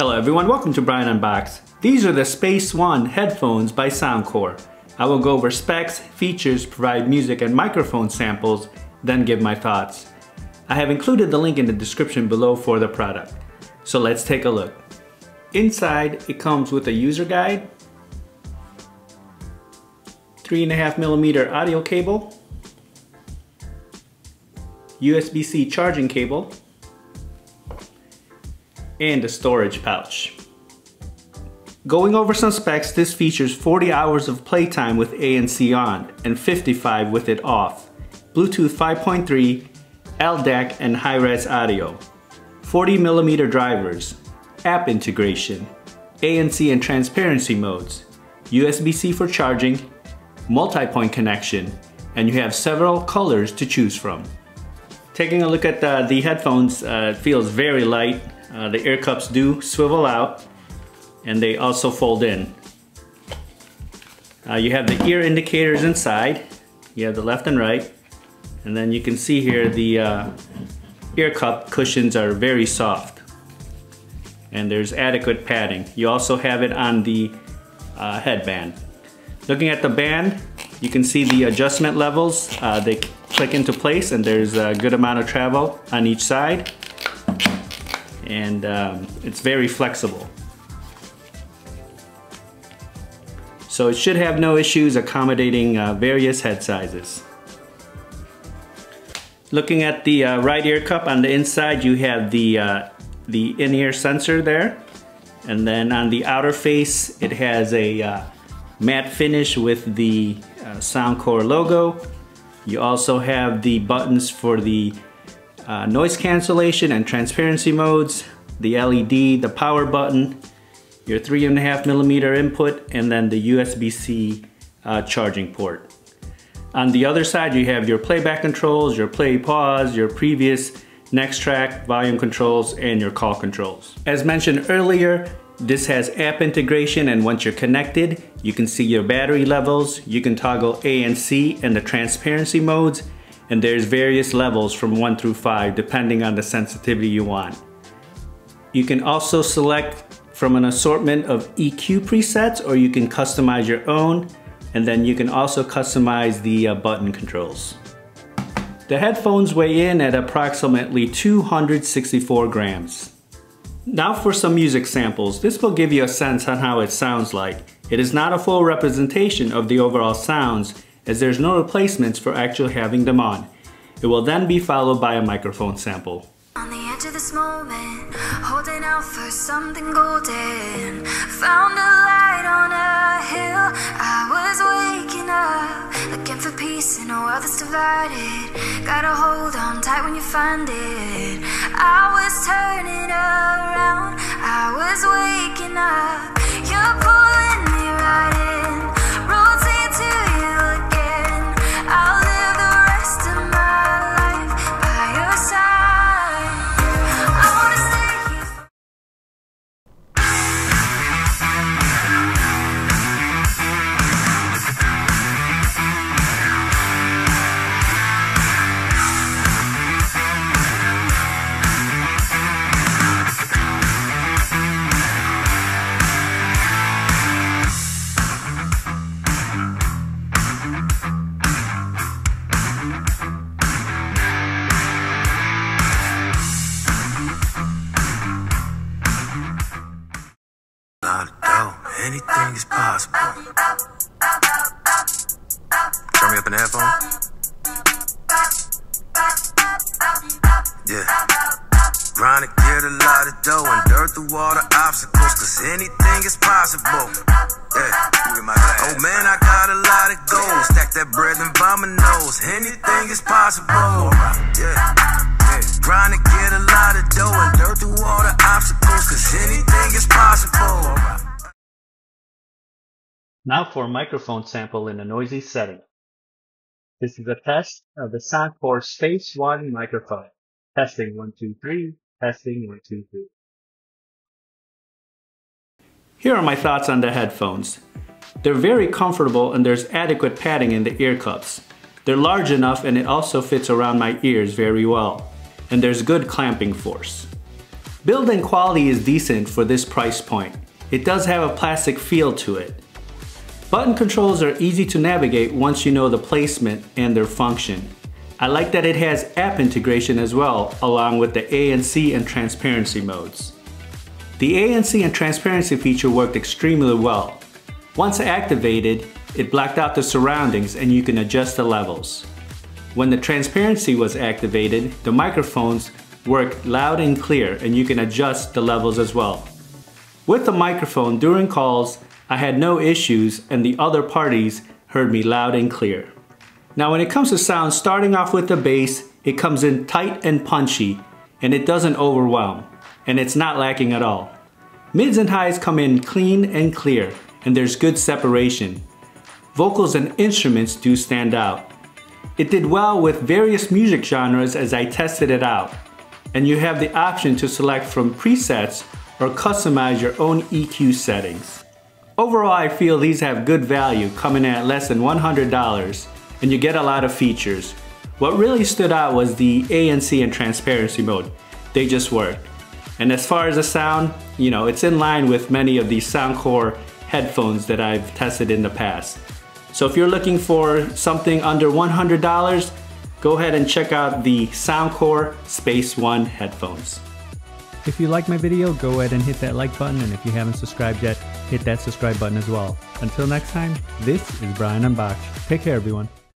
Hello everyone, welcome to Brian Unboxed. These are the Space One headphones by Soundcore. I will go over specs, features, provide music and microphone samples, then give my thoughts. I have included the link in the description below for the product. So let's take a look. Inside, it comes with a user guide, 3.5mm audio cable, USB-C charging cable, and a storage pouch. Going over some specs, this features 40 hours of playtime with ANC on and 55 with it off, Bluetooth 5.3, LDAC and high-res audio, 40mm drivers, app integration, ANC and transparency modes, USB-C for charging, multi-point connection, and you have several colors to choose from. Taking a look at the headphones, it feels very light. The ear cups do swivel out and they also fold in. You have the ear indicators inside. You have the left and right. And then you can see here the ear cup cushions are very soft. And there's adequate padding. You also have it on the headband. Looking at the band, you can see the adjustment levels. They click into place and there's a good amount of travel on each side. And it's very flexible. So it should have no issues accommodating various head sizes. Looking at the right ear cup, on the inside you have the in-ear sensor there. And then on the outer face it has a matte finish with the Soundcore logo. You also have the buttons for the noise cancellation and transparency modes, the LED, the power button, your 3.5mm input, and then the USB-C charging port. On the other side you have your playback controls, your play pause, your previous next track, volume controls, and your call controls. As mentioned earlier, this has app integration, and once you're connected, you can see your battery levels, you can toggle ANC and the transparency modes, and there's various levels from 1 through 5 depending on the sensitivity you want. You can also select from an assortment of EQ presets, or you can customize your own, and then you can also customize the button controls. The headphones weigh in at approximately 264 grams. Now for some music samples. This will give you a sense on how it sounds like. It is not a full representation of the overall sounds, as there's no replacements for actually having them on. It will then be followed by a microphone sample. On the edge of this moment, holding out for something golden. Found a light on a hill. I was waking up, looking for peace in a world that's divided. Gotta hold on tight when you find it. I was turning around, I was waking up. You're pulling me right in, rotate to you again. I'll live the rest of my life by your side. I wanna stay here. Anything is possible. Turn me up in the headphone. Yeah. Trying to get a lot of dough and dirt through all the obstacles, cause anything is possible. Yeah. Oh man, I got a lot of goals. Stack that bread and by my nose. Anything is possible. Yeah. Trying to get a lot of dough and dirt through all the obstacles, cause anything is possible. Now for a microphone sample in a noisy setting. This is a test of the Soundcore Space One microphone. Testing 1, 2, 3. Testing 1, 2, 3. Here are my thoughts on the headphones. They're very comfortable and there's adequate padding in the ear cups. They're large enough and it also fits around my ears very well. And there's good clamping force. Build-in quality is decent for this price point. It does have a plastic feel to it. Button controls are easy to navigate once you know the placement and their function. I like that it has app integration as well, along with the ANC and transparency modes. The ANC and transparency feature worked extremely well. Once activated, it blocked out the surroundings and you can adjust the levels. When the transparency was activated, the microphones worked loud and clear and you can adjust the levels as well. With the microphone during calls, I had no issues and the other parties heard me loud and clear. Now when it comes to sound, starting off with the bass, it comes in tight and punchy and it doesn't overwhelm, and it's not lacking at all. Mids and highs come in clean and clear and there's good separation. Vocals and instruments do stand out. It did well with various music genres as I tested it out, and you have the option to select from presets or customize your own EQ settings. Overall, I feel these have good value, coming in at less than $100, and you get a lot of features. What really stood out was the ANC and transparency mode. They just worked. And as far as the sound, it's in line with many of these Soundcore headphones that I've tested in the past. So if you're looking for something under $100, go ahead and check out the Soundcore Space One headphones. If you like my video, go ahead and hit that like button, and if you haven't subscribed yet, hit that subscribe button as well. Until next time, this is Brian Unboxed. Take care, everyone.